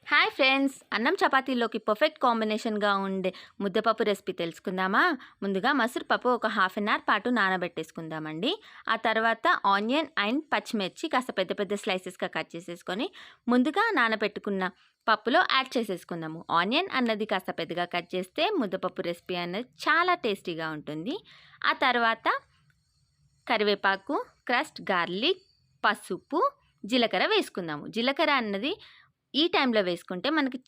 Hi friends, అన్నం చపాతీలోకి perfect కాంబినేషన్గా ఉండే ముద్దపప్పు రెసిపీ తెలుసుకుందామా? ముందుగా మసూరు పప్పు ఒక హాఫ్ అన్ అవర్ పాటు నానబెట్టేసుకుందామండి. ఆ తర్వాత ఆనియన్ అండ్ పచ్చిమిర్చి కాస్త పెద్ద పెద్ద స్లైసెస్గా కట్ చేసేసుకొని ముందుగా నానబెట్టుకున్న పప్పులో యాడ్ చేసేసుకుందాము. ఆనియన్ అన్నది కాస్త పెద్దగా కట్ చేస్తే ముద్దపప్పు రెసిపీ అనేది చాలా టేస్టీగా ఉంటుంది. ఆ తర్వాత కరివేపాకు, క్రస్ట్ గార్లిక్, పసుపు, జీలకర్ర వేసుకుందాము. జీలకర్ర అన్నది ఈ టైంలో వేసుకుంటే మనకి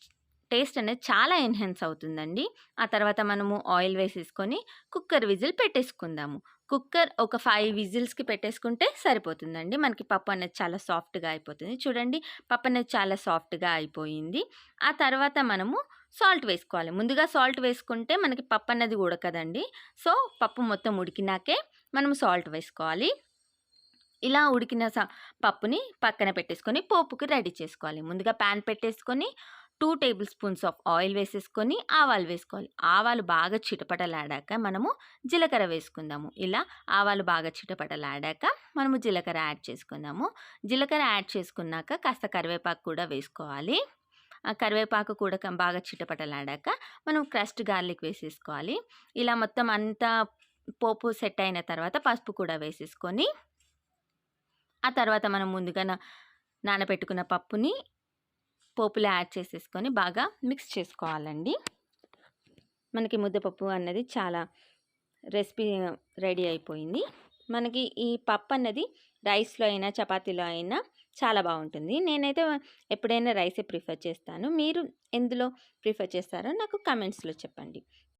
టేస్ట్ అనేది చాలా ఎన్హాన్స్ అవుతుందండి. ఆ తర్వాత మనము ఆయిల్ వేసేసుకొని కుక్కర్ విజిల్ పెట్టేసుకుందాము. కుక్కర్ ఒక 5 విజిల్స్‌కి పెట్టేసుకుంటే సరిపోతుందండి. మనకి పప్పు అనేది చాలా సాఫ్ట్‌గా అయిపోతుంది. చూడండి, పప్పు అనేది చాలా సాఫ్ట్‌గా అయిపోయింది. ఆ తర్వాత మనము సాల్ట్ వేసుకోవాలి. ముందుగా సాల్ట్ వేసుకుంటే మనకి పప్పు అన్నది ఉడకదండి. సో, పప్పు మొత్తం ఉడికినాకే మనము సాల్ట్ వేసుకోవాలి. ఇలా ఉడికిన పప్పుని పక్కన పెట్టేసుకొని పోపుకి రెడీ చేసుకోవాలి. ముందుగా పాన్ పెట్టేసుకొని 2 టేబుల్ స్పూన్స్ ఆఫ్ ఆయిల్ వేసేసుకొని ఆవాలు వేసుకోవాలి. ఆవాలు బాగా చిటపటలాడాక మనము జీలకర్ర వేసుకుందాము. ఇలా ఆవాలు బాగా చిటపటలాడాక మనము జీలకర్ర యాడ్ చేసుకుందాము. జీలకర్ర యాడ్ చేసుకున్నాక కాస్త కరివేపాకు కూడా వేసుకోవాలి. ఆ కరివేపాకు కూడా బాగా చిటపటలాడాక మనం క్రష్డ్ గార్లిక్ వేసేసుకోవాలి. ఇలా మొత్తం అంతా పోపు సెట్ అయిన తర్వాత పసుపు కూడా వేసేసుకొని ఆ తర్వాత మనం ముందుగా నానబెట్టుకున్న పప్పుని పోపులో యాడ్ చేసేసుకొని బాగా మిక్స్ చేసుకోవాలండి. మనకి ముద్దపప్పు అన్నది చాలా రెసిపీ రెడీ అయిపోయింది. మనకి ఈ పప్పు అన్నది రైస్‌లో అయినా, చపాతీలో అయినా చాలా బాగుంటుంది. నేనైతే ఎప్పుడైనా రైసే ప్రిఫర్ చేస్తాను. మీరు ఎందులో ప్రిఫర్ చేస్తారో నాకు కామెంట్స్‌లో చెప్పండి.